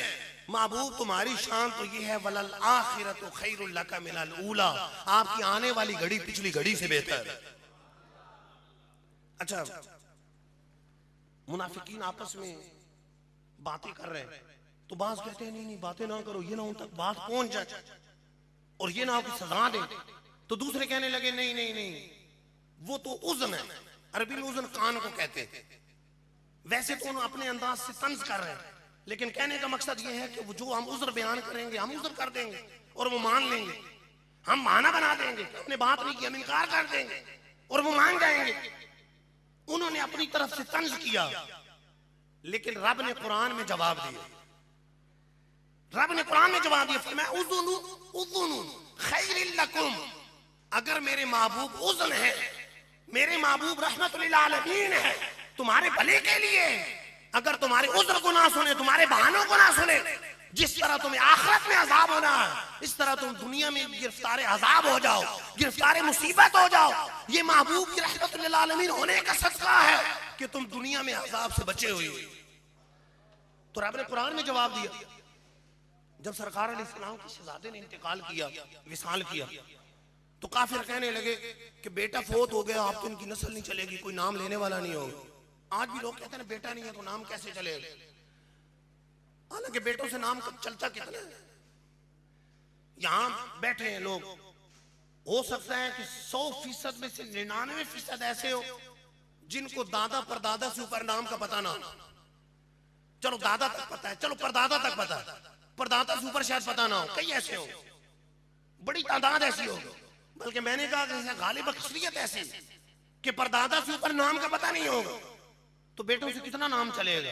महबूब तुम्हारी शान तो ये है वलल आखिरत खैरुल लका मिनल ऊला, आपकी आने वाली घड़ी पिछली घड़ी से बेहतर। अच्छा, मुनाफिकीन आपस में बातें कर रहे हैं, तो बात कहते हैं नहीं नहीं बातें ना करो, ये ना उन तक बात पहुंच जाए और ये ना आपको सजा दे। तो दूसरे कहने लगे नहीं नहीं नहीं, वो तो उज़्न है, अरबी में उज़्न कान को कहते हैं। वैसे तो उन्होंने अपने अंदाज से तंज कर रहे हैं, लेकिन कहने का मकसद ये है कि वो जो हम उज़्र बयान करेंगे हम उज़्र कर देंगे और वो मान लेंगे। हम बहाना बना देंगे, हमने बात नहीं की, हम इनकार कर देंगे और वो मान जाएंगे। उन्होंने अपनी तरफ से तंज किया, लेकिन रब ने कुरान में जवाब दिया। रब ने कुरान में जवाब दिया, फरमाया उज़्नु उज़्नु खैरिल लकुम, अगर मेरे महबूब उज़्न है, मेरे महबूब रहमतुल लिल आलमीन है, तुम्हारे भले के लिए। अगर तुम्हारे उज़्र को ना सुने, तुम्हारे बहानों को ना सुने, जिस तरह तुम्हें आखिरत में अजाब होना है, इस तरह तुम दुनिया में गिरफ्तार अजाब हो जाओ, गिरफ्तार मुसीबत हो जाओ। ये महबूब की रहमतुल लिल आलमीन होने का सदका है कि तुम दुनिया में अजाब से बचे हुए। तो रब ने कुरान में जवाब दिया। जब सरकार अलैहिस्सलाम के शहजादे ने इंतकाल किया, विसाल किया, तो काफिर कहने लगे कि बेटा फोत हो गया, अब तो इनकी नस्ल नहीं चलेगी, कोई नाम लेने वाला नहीं होगा। आज भी लोग कहते हैं बेटा नहीं है तो नाम कैसे चलेगा, हालांकि बेटों से नाम चलता कितना है। यहां बैठे हैं लोग, हो सकता है कि 100% में से 99% ऐसे हो जिनको दादा परदादा से ऊपर नाम का पता ना हो। चलो दादा तक पता है, चलो परदादा तक पता है, परदादा से ऊपर शायद पता ना हो। कई ऐसे हो, बड़ी तादाद ऐसी हो, बल्कि मैंने कहा कि गालिब अक्सरियत ऐसी कि परदादा से ऊपर नाम का पता नहीं होगा, तो बेटों से कितना नाम चलेगा।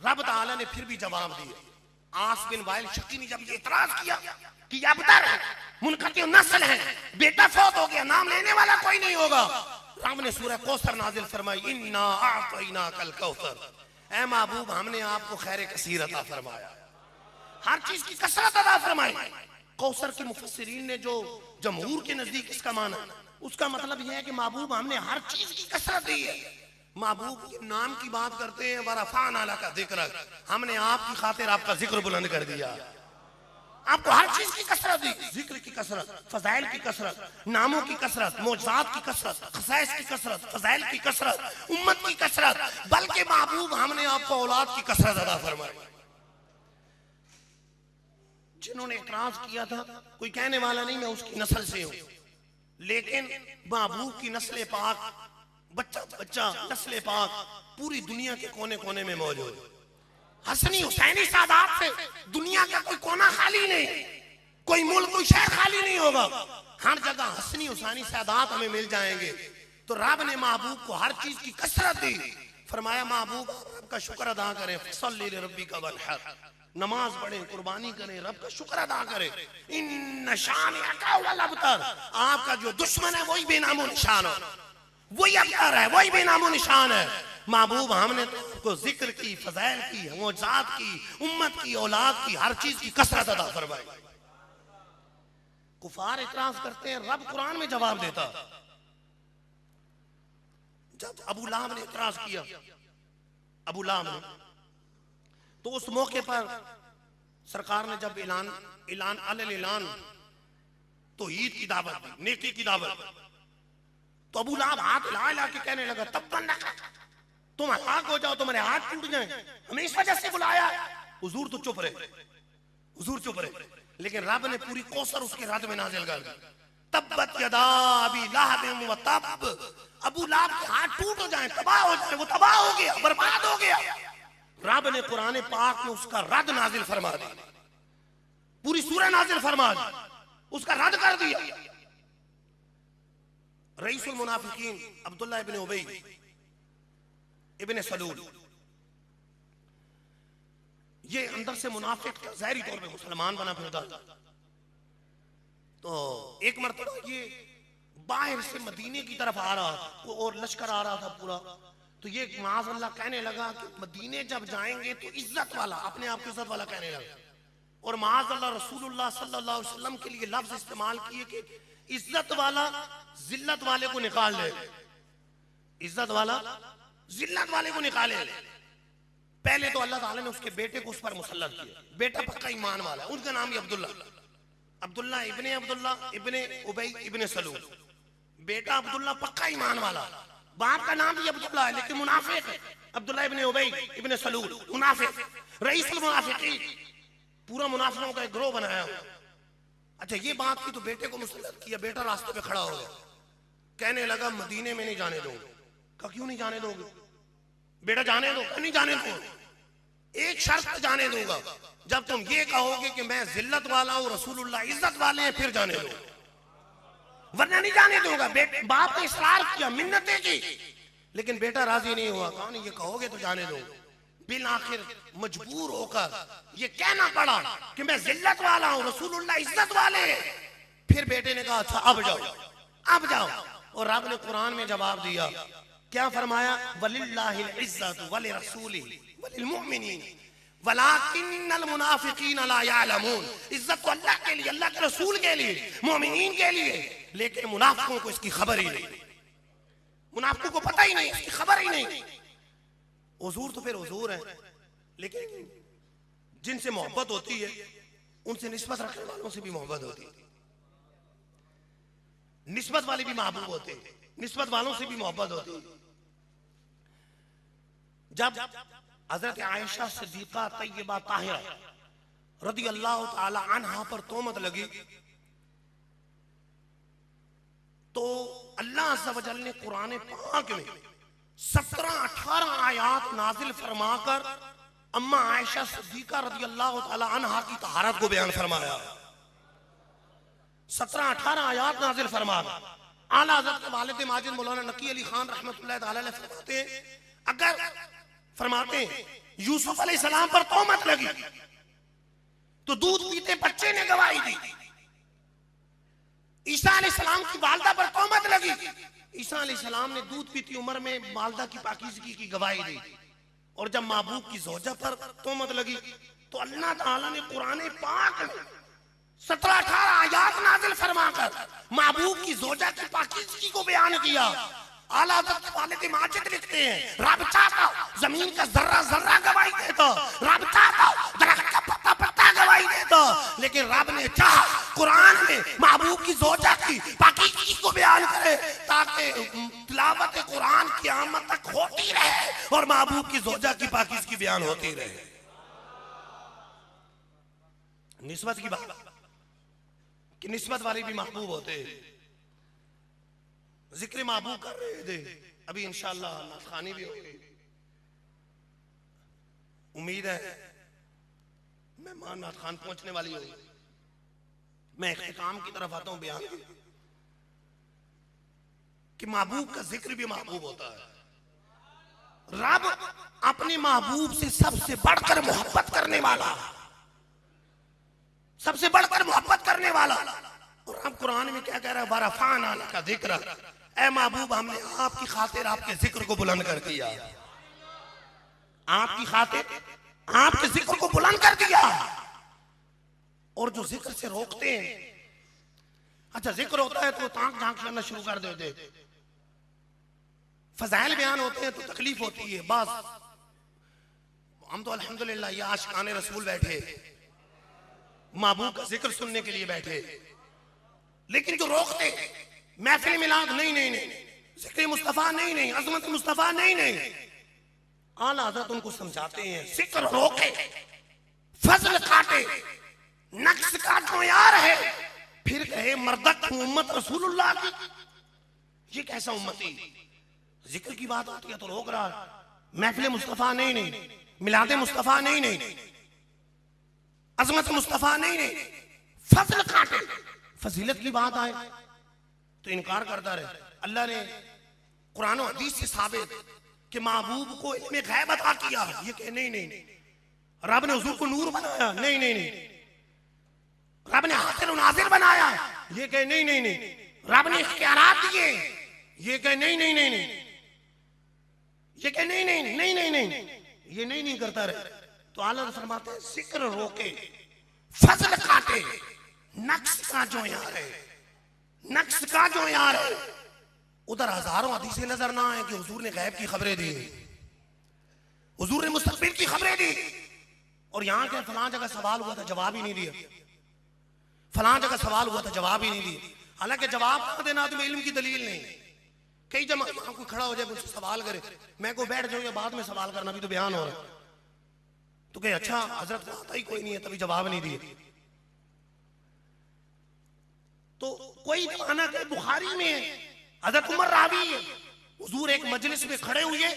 रब ताला ने फिर भी जवाब दिया। आस बिन वाइल शकी ने जब ये इतराज किया कि ये अबतर है, मुनक़ती नस्ल है, बेटा फौत हो गया, नाम लेने वाला कोई नहीं होगा, रब ने सूरह कौसर नाजिल फरमाई, इन्ना आतैना कल कौसर, ऐ महबूब हमने आपको खैर कसीर अता फरमाया, हर चीज की कसरत अता फरमाई। कौसर के मुफस्सिरीन ने जो जमहूर के नजदीक इसका माना, उसका मतलब यह है कि महबूब हमने हर चीज की कसरत दी है। महबूब के नाम की बात करते हैं, वरफ़अना लका ज़िक्रक, हमने आपकी खातिर आपका जिक्र बुलंद कर दिया, आपको हर चीज की कसरत दी, जिक्र की कसरत, फजाइल की कसरत, नामों की कसरत, मौजज़ात की कसरत, खसाइस की कसरत, फजाइल की कसरत, उम्मत की कसरत, बल्कि महबूब हमने आपको औलाद की कसरत अता फरमाई। जिन्होंने इतराज किया था, कोई कहने वाला नहीं मैं उसकी नस्ल से हूं, लेकिन महबूब की नस्ल पाक, बच्चा बच्चा नस्ल पाक पूरी दुनिया के कोने कोने में मौजूद। हसनी हुसैनी सादात से दुनिया का कोई कोना खाली नहीं, कोई मुल्क कोई शहर खाली नहीं होगा, हर जगह हसनी हुसैनी सादात हमें मिल जाएंगे। तो रब ने महबूब को हर चीज की कसरत दी। फरमाया महबूब रब का शुक्र अदा करें, फसल्लि लिरब्बिका वन्हर, नमाज पढ़ें, कुर्बानी करें, रब का शुक्र अदा करें। इन्न शानिअका हुवल अबतर, आपका जो दुश्मन है वही बेनामो निशान हो, वही अबतर है, वही बेनामो निशान है। महबूब हमने तो जिक्र की, फजाइल की, मौजज़ात की, उम्मत की, औलाद की, हर चीज की कसरत अदा फरमाई। कुफार इतराज करते हैं, रब कुरान में जवाब देता। जब अबू लहब ने इतराज किया, अबू लहब ने, तो उस मौके पर सरकार ने जब ऐलान तौहीद की दावत दी, नेकी की दावत, तो अबू लहब हाथ ला के कहने लगा तब्बन लक, तुम हलाक हो जाओ, तुम्हारे हाथ टूट जाए, हमें इस वजह से बुलाया। हुजूर तो चुप रहे, हुजूर चुप रहे, लेकिन रब ने पूरी कौसर उसके रद में नाजिल कर दी। तब्बत यदा अबी लहब व तब, अबू लहब के हाथ टूट हो जाए, तबाह हो जाए, वो तबाह हो गया, बर्बाद हो गया। रब ने कुरान पाक में उसका रद्द नाजिल फरमा दी, पूरी सूरह नाजिल फरमा दी, उसका रद्द कर दिया। रईसुल मुनाफिकीन अब्दुल्लाह इब्न उबई इब्न सलूल, ये अंदर से मुनाफिक था, ज़ाहिरी तौर पे मुसलमान बना फिरता था। तो एक मरतबा ये बाहर से मदीने की तरफ आ रहा था और लश्कर आ रहा था पूरा। तो ये माज़अल्लाह कहने लगा कि मदीने जब जाएंगे तो इज्जत वाला, अपने आप को इज्जत वाला कहने लगा। और माज़अल्लाह रसूलुल्लाह सल्लल्लाहु अलैहि वसल्लम के लिए लफ्ज इस्तेमाल किए कि इज्जत वाला जिल्लत वाले को निकाल ले, इज्जत वाला जिल्लत वाले को निकाले। पहले तो अल्लाह ताला ने उसके बेटे को उस पर मुसल्लत किया, बेटा पक्का ईमान वाला, उनका नाम ही अब्दुल्ला इब्ने उबई इब्ने सलूल, बेटा अब्दुल्ला पक्का ईमान वाला, बाप का नाम भी अब्दुल्ला है लेकिन मुनाफिक है। अब्दुल्ला इब्ने उबई इब्ने सलूल मुनाफिक, रईसुल मुनाफिकीन, पूरा मुनाफिकों का एक ग्रोह बनाया हुआ। अच्छा ये बात की तो बेटे को मुसल्लत किया, बेटा रास्ते पे खड़ा हो गया, कहने लगा मदीने में नहीं जाने दूंगा। कहा क्यों नहीं जाने दोगे? बेटा जाने दो। नहीं जाने दो, एक शर्त पे जाने दूंगा, जब तुम ये कहोगे कि मैं जिल्लत वाला हूं, रसूलुल्लाह इज्जत वाले हैं, फिर जाने दो, वरना नहीं जाने दूंगा। बाप ने इसरार किया, मिन्नतें की, लेकिन बेटा राजी नहीं हुआ। कहा नहीं ये कहोगे तो जाने दो। बिल आखिर मजबूर होकर ये कहना पड़ा कि मैं जिल्लत वाला हूं, रसूलुल्लाह इज्जत वाले हैं। फिर बेटे ने कहा अच्छा अब जाओ, अब जाओ। और रब ने कुरान में जवाब दिया, क्या फरमाया? वलिल्लाहिल इज्जतु वलिरसूलिही वलिलमुमिनीन वलाकिन्नल मुनाफिकीन ला यअलमून। इज्जत तो अल्लाह के लिए, अल्लाह के रसूल के लिए, मोमिनीन के लिए, लेकिन मुनाफिकों को इसकी खबर ही नहीं, मुनाफिकों को पता ही नहीं, इसकी खबर ही नहीं। हुजूर तो फिर हुजूर है, लेकिन जिनसे मोहब्बत होती है उनसे निस्बत रखने वालों से भी मोहब्बत होती है। निस्बत वाले भी महबूब होते हैं, निस्बत वालों से भी मोहब्बत होती है। जब हजरत आयशा सिद्दीका तय्यबा ताहिरा रदी अल्लाह ताला अन्हा पर तोहमत लगी, तो अल्लाह अज़्ज़ व जल ने कुरान पाक में 17-18 आयात नाजिल फरमाकर अम्मा आयशा सिद्दीका रदी अल्लाह ताला अन्हा की तहारत को बयान फरमाया। 17-18 आयात नाजिल फरमाकर आला हज़रत के वालिद माजिद मौलाना नकी अली खान रहमतुल्लाह ताला अलैह फरमाते हैं, अगर फरमाते हैं यूसुफ अलैहिस्सलाम पर तोहमत लगी तो दूध पीते बच्चे ने गवाही दी। ईसा अलैहिस्सलाम की वालदा पर तोहमत लगी, ईसा अलैहिस्सलाम ने दूध पीती उम्र में वालदा की पाकीज़गी की गवाही दी। और जब महबूब की ज़ौजा पर तोहमत लगी तो अल्लाह ताला ने कुरान पाक में 17-18 आयात नाज़िल फरमाकर महबूब की ज़ौजा की पाकीज़गी को बयान किया। आला हज़रत वालिद माजिद लिखते हैं, रब चाहता जमीन का जर्रा जर्रा गवाही देता, रब चाहता दरख्त का पत्ता पत्ता गवाही देता, लेकिन रब ने चाहा कुरान में महबूब की ज़ौजा की पाकीज़गी को बयान करे ताकि तिलावत कुरान क़यामत तक होती रहे और महबूब की ज़ौजा की पाकीज़गी बयान होती रहे। निस्बत की बात कि निस्बत वाले भी महबूब होते हैं। जिक्र महबूब कर रहे थे, अभी इंशाअल्लाह नाथखानी भी होगी। उम्मीद है मेहमान नाथखान पहुंचने वाली होगी। मैं इख्तिताम की तरफ आता हूं बयान कि महबूब का जिक्र भी महबूब होता है। रब अपने महबूब से सबसे बढ़कर मोहब्बत करने वाला, सबसे बढ़कर मोहब्बत करने वाला। और अब कुरान में क्या कह रहा है? वरफ़अना लका ज़िक्रक, ऐ महबूब हमने आपकी खातिर आपके जिक्र को बुलंद कर दिया, आपकी खातिर आपके जिक्र को बुलंद कर दिया। और जो जिक्र से रोकते हैं, अच्छा जिक्र होता है तो ताक झांक करना शुरू कर देते, फजाइल बयान होते हैं तो तकलीफ होती है। बस हम तो अल्हम्दुलिल्लाह ये आशिकाने रसूल बैठे, महबूब का जिक्र सुनने के लिए बैठे, लेकिन जो रोकते महफिल मिलाद नहीं नहीं नहीं, जिक्र मुस्तफा नहीं नहीं, अज़मत मुस्तफा नहीं नहीं, आला हज़रत उनको समझाते हैं जिक्र रोके, फजल काटे, नक्श का यार है, फिर कहे मर्दक उम्मत रसूलुल्लाह की, ये कैसा उम्मती? जिक्र की बात आती है तो रोक रहा, महफिल मुस्तफा नहीं नहीं, मिलादे मुस्तफा नहीं नहीं, अजमत मुस्तफा नहीं नहीं, फजल काटे, फजीलत की बात आए तो इनकार करता रहे। अल्लाह ने कुरान और हदीस से साबित कि महबूब को इल्म गैब अता किया, ये कहे नहीं नहीं, रब ने हुजूर को नूर बनाया, नहीं नहीं नहीं, रब ने हासिर और नासिर बनाया, ये कहे नहीं नहीं नहीं, रब ने इख्तियारात दिए, ये कहे नहीं नहीं नहीं नहीं, ये कहे नहीं नहीं नहीं नहीं नहीं, ये नहीं नहीं करता रहे। तो आला फरमाते हैं जिक्र रोके, फजल काटे, नक्श का जो यार है, नक्श का जो यार है, उधर हजारों हदीसें नजर ना आए कि हुजूर ने गैब की खबरें दी, हुजूर ने मुस्तकबिल की खबरें दी, और यहां के फलां जगह सवाल हुआ था जवाब ही नहीं दिया, फलां जगह सवाल हुआ था जवाब ही नहीं दिया। हालांकि जवाब ना देना तो इल्म की दलील नहीं। कई जमा यहां कोई खड़ा हो जाए मुझसे सवाल करे, मैं को बैठ जाऊं या बाद में सवाल करना भी तो बयान हो रहा है, तो कहे अच्छा हजरत को आता ही कोई नहीं है तभी जवाब नहीं दिए। तो कोई जमाना के बुखारी में हजरत उमर रावी है, हुजूर एक मजलिस में खड़े हुए,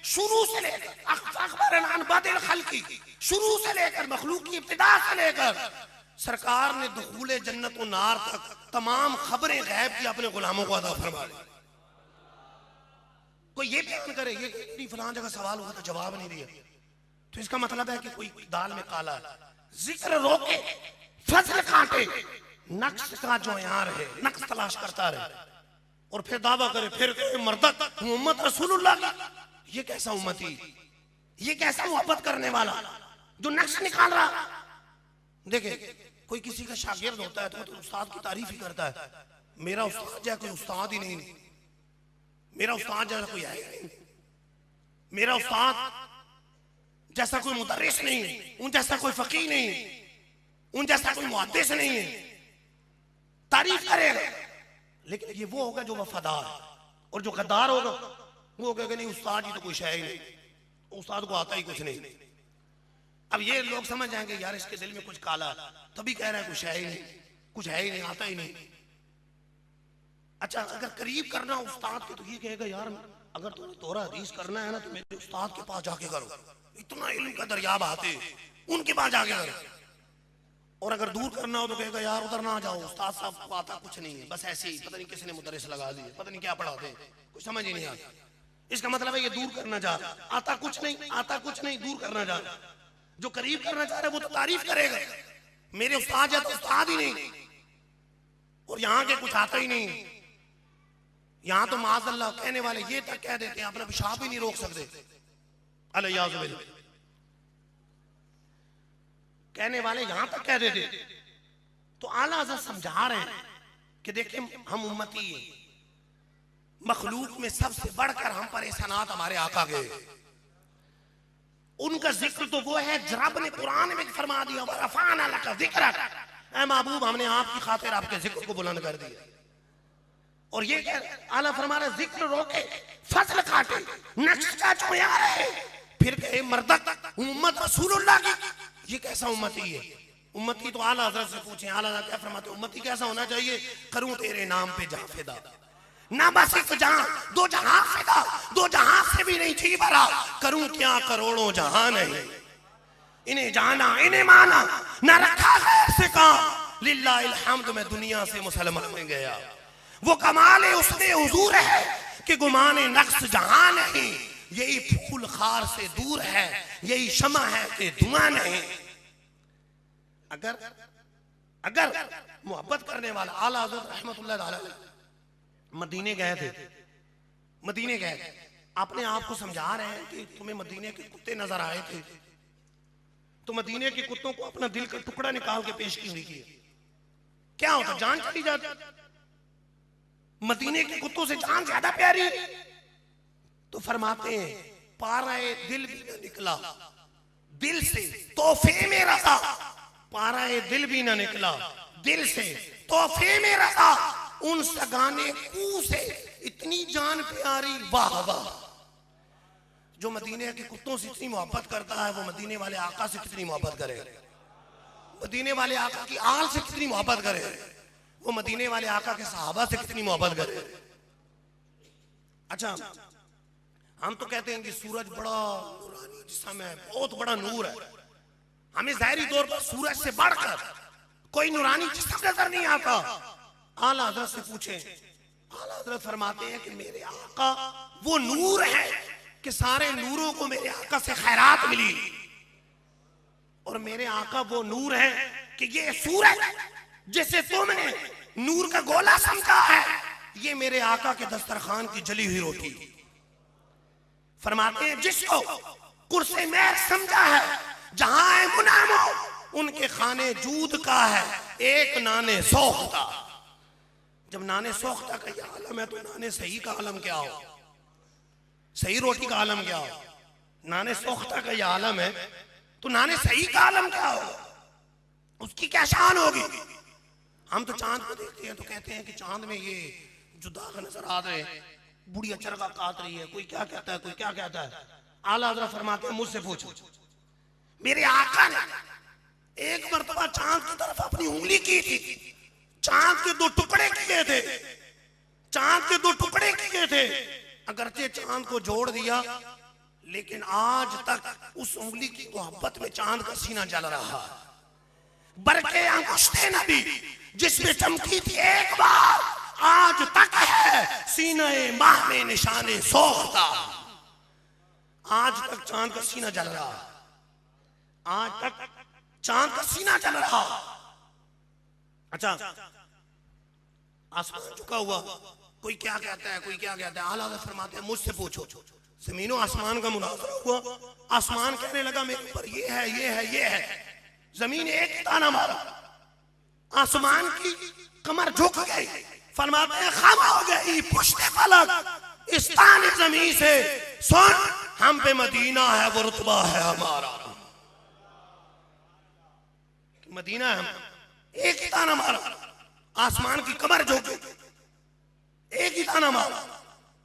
शुरू से लेकर अखबार बादिल खल्की, शुरू से लेकर मखलूक की इब्तिदा से लेकर सरकार ने दुखूले जन्नत व नार तक तमाम खबरें गैब की अपने गुलामों को अता फरमा दी। कोई ये बयान करे ये नहीं फलां जगह सवाल हुआ था जवाब नहीं दिया, तो इसका मतलब है कि कोई दाल में काला है। जिक्र रोके, फजल काटे, नक्श का जो यार है, नक्श तलाश करता रहे, और फिर दावा करे, फिर मर्दत मोहम्मद रसूलुल्लाह की, ये कैसा उम्मती, ये कैसा मोहब्बत करने वाला जो नक्श निकाल रहा। देखे कोई किसी का शागिर्द होता है तो उस्ताद की तारीफ ही करता है, मेरा उस्ताद जैसा कोई उस्ताद ही नहीं, मेरा उस्ताद जैसा कोई है नहीं, मेरा उस्ताद जैसा कोई मुदर्रिस नहीं, उन जैसा कोई फकीह नहीं, उन जैसा कोई मुहद्दिस नहीं है, तारीफ करेगा। लेकिन ये वो होगा जो वफादार, और जो गद्दार होगा वो होगा कि नहीं उस्ताद जी तो कोई शय ही नहीं, उस्ताद को आता ही कुछ नहीं। अब ये लोग समझ जाएंगे यार इसके दिल में कुछ काला, तभी कह रहा है कुछ है ही नहीं, कुछ है ही नहीं, आता ही नहीं। अच्छा अगर करीब करना उस्ताद के तो ये कहेगा यार अगर तुम्हें तोरा हदीस करना है ना तो मेरे उस्ताद के पास जाके करो, इतना इल्म का दरिया बहाते उनके पास जाके करो। और अगर दूर करना हो तो कहेगा यार उधर ना जाओ, उस्ताद साहब को आता कुछ नहीं है, बस ऐसे ही पता नहीं किसने मुदर्रिस लगा दिए, पता नहीं क्या पढ़ाते, कुछ समझ ही नहीं आता। इसका मतलब है ये दूर करना चाह रहा, आता कुछ नहीं, आता कुछ नहीं, दूर करना चाह रहा। जो करीब करना चाह रहा है वो तो तारीफ करेगा, मेरे उस्ताद या तो उस्ताद ही नहीं, और यहाँ के कुछ आता ही नहीं। यहाँ तो माज़अल्लाह कहने वाले ये तक कह देते हैं अपना पेशाब ही नहीं रोक सकते, अलैहिस्सलाम कहने वाले यहां तक कह देते। तो आला हज़रत समझा रहे हैं कि देखिए हम उम्मती हैं, मखलूक में सबसे बढ़कर हम पर एहसानात हमारे आका गए, उनका जिक्र तो वो है रब ने कुरान में फरमा दिया वरफ़अना लका ज़िक्रक, ऐ महबूब हमने आपकी खातिर आपके जिक्र को बुलंद कर दिया। और ये आला फरमा रहा जिक्र रोके, फजल काटे, नक्श का जो यार है, फिर कहे मर्दत उम्मत रसूलुल्लाह की, ये कैसा उम्मती है। उम्मती तो आला हज़रत से पूछे, आला क्या फरमाते उम्मती कैसा होना चाहिए, करूं तेरे नाम पे जहां फिदा, ना बस एक जहां दो जहां फिदा, दो जहां से भी नहीं जी भरा, करूं क्या करोड़ों जहां नहीं, इन्हें जाना इन्हें माना ना रखा गैर से काम, लिल्लाहिल हम्द मैं दुनिया से मुसलमान में गया। वो कमाले उसमें हुजूर है कि गुमाने नक्श जहां नहीं, यही फूल खार से दूर है, यही शमा है कि धुआं नहीं। अगर अगर मोहब्बत करने वाला आला हज़रत रहमतुल्लाह अलैह मदीने गए थे, मदीने गए थे, अपने आप को समझा रहे हैं कि तुम्हें मदीने के कुत्ते नजर आए थे, तो मदीने के कुत्तों को अपना दिल का टुकड़ा निकाल के पेश क्यों नहीं किया, क्या होता जान चली जाती, मदीने के कुत्तों से जान ज्यादा प्यारी। तो फरमाते हैं पाराए दिल भी न निकला दिल से तोहफे में रजा, पाराए दिल भी न निकला दिल से तोहफे में रजा, उन सगाने कू से इतनी जान प्यारी वाह वाह। जो मदीने के कुत्तों से इतनी मोहब्बत करता है वो मदीने वाले आका से कितनी मोहब्बत करे, मदीने वाले आका की आल से कितनी मोहब्बत करे, वो मदीने वाले आका के सहाबा से कितनी मोहब्बत करे। अच्छा हम तो कहते हैं कि सूरज बड़ा नूरानी जिस्म है, बहुत बड़ा नूर है। हमें ज़ाहिरी तौर पर सूरज से बढ़कर कोई नूरानी जिस्म नजर नहीं आता। आला हज़रत से पूछे, आला हज़रत फरमाते हैं कि मेरे आका वो नूर है कि सारे नूरों को मेरे आका से खैरात मिली, और मेरे आका वो नूर है कि ये सूरज जिसे तुमने नूर का गोला समझा है, ये मेरे आका के दस्तरखान की जली हुई रोटी। फरमाते हैं जिसको कुर्से में समझा है, जहां है मुनामो उनके खाने जूद का है, एक नाने सोख्ता। जब नाने सोख्ता का ये आलम है तो नाने सही का आलम क्या हो, सही रोटी का आलम क्या हो। नाने सोख्ता का ये आलम है तो नाने सही का आलम क्या हो, उसकी क्या शान होगी। हम तो चांद को देखते हैं तो कहते हैं कि चांद में ये जो दाग नजर आ रहे हैं, बुढ़िया चरखा काट रही है, कोई क्या कहता है, कोई क्या कहता है। आला हज़रत फरमाते हैं मुझसे पूछो, मेरे आका ने एक मर्तबा चांद की तरफ अपनी उंगली की थी, चांद के दो टुकड़े किए थे, चांद के दो टुकड़े किए थे। अगरचे चांद को जोड़ दिया, लेकिन आज तक उस उंगली की मोहब्बत में चांद का सीना जल रहा। बरके अंगुश्ते नबी जिसमें चमकी थी एक बार, आज तक है सीने माह में निशाने सोख्ता। आज तक चांद का सीना जल रहा, आज तक चांद का सीना जल रहा। अच्छा, आसमान झुका हुआ, कोई क्या कहता है, कोई क्या कहता है। आला हज़रत फरमाते हैं मुझसे पूछो, जमीनों आसमान का मुनाज़रा हुआ, आसमान कहने लगा मेरे ऊपर ये है, ये है, ये है। जमीन एक ही ताना मारा, आसमान की कमर झुक गई। फरमाते हैं खम हो गई पुश्ते फलक इस ताने जमीन से, सुन हम पे मदीना है वो रुतबा है हमारा। मदीना है, एक ही ताना मारा, आसमान की कमर झुक गई, एक ही ताना मारा।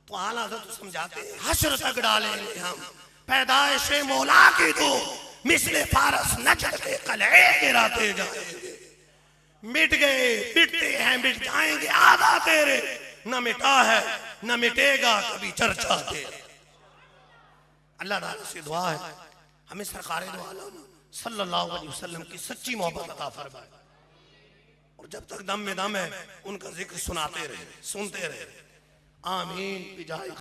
तो आला हज़रत समझाते हैं हश्र तक डालेंगे हम पैदाइश मौला की दो, मिसले फारस नजर के कलए गिराते जाएंगे। मिट गए, मिटते हैं, मिट जाएंगे आधा तेरे, न मिटा है न मिटेगा कभी चर्चा तेरे। अल्लाह ताला से दुआ है हमें सरकारे दो आलम सल्लल्लाहु अलैहि वसल्लम की सच्ची मोहब्बत अता फरमाए, और जब तक दम में दम है उनका जिक्र सुनाते रहे, सुनते रहे। आमीन।